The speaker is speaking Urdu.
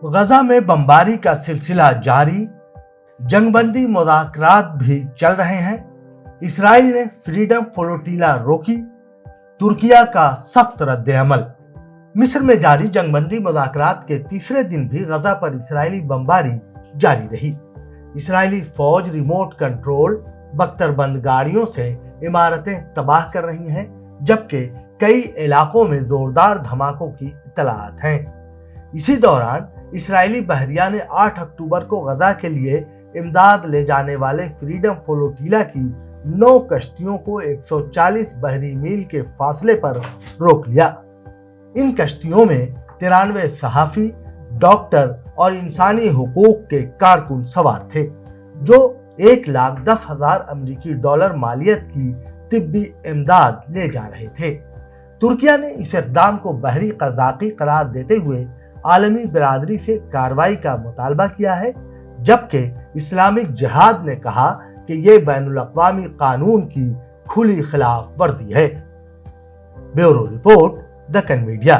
غزہ میں بمباری کا سلسلہ جاری، جنگ بندی مذاکرات بھی چل رہے ہیں۔ اسرائیل نے فریڈم فلوٹیلا روکی، ترکیہ کا سخت رد عمل۔ مصر میں جاری جنگ بندی مذاکرات کے تیسرے دن بھی غزہ پر اسرائیلی بمباری جاری رہی۔ اسرائیلی فوج ریموٹ کنٹرول بختر بند گاڑیوں سے عمارتیں تباہ کر رہی ہیں، جبکہ کئی علاقوں میں زوردار دھماکوں کی اطلاعات ہیں۔ اسی دوران اسرائیلی بحریہ نے 8 اکتوبر کو غزہ کے لیے امداد لے جانے والے فریڈم فلوٹیلا کی 9 کشتیوں کو 140 بحری میل کے فاصلے پر روک لیا۔ ان کشتیوں میں 93 صحافی، ڈاکٹر اور انسانی حقوق کے کارکن سوار تھے، جو 1,10,000 امریکی ڈالر مالیت کی طبی امداد لے جا رہے تھے۔ ترکیہ نے اس اقدام کو بحری قذاقی قرار دیتے ہوئے عالمی برادری سے کارروائی کا مطالبہ کیا ہے، جبکہ اسلامک جہاد نے کہا کہ یہ بین الاقوامی قانون کی کھلی خلاف ورزی ہے۔ Bureau report, Deccan media.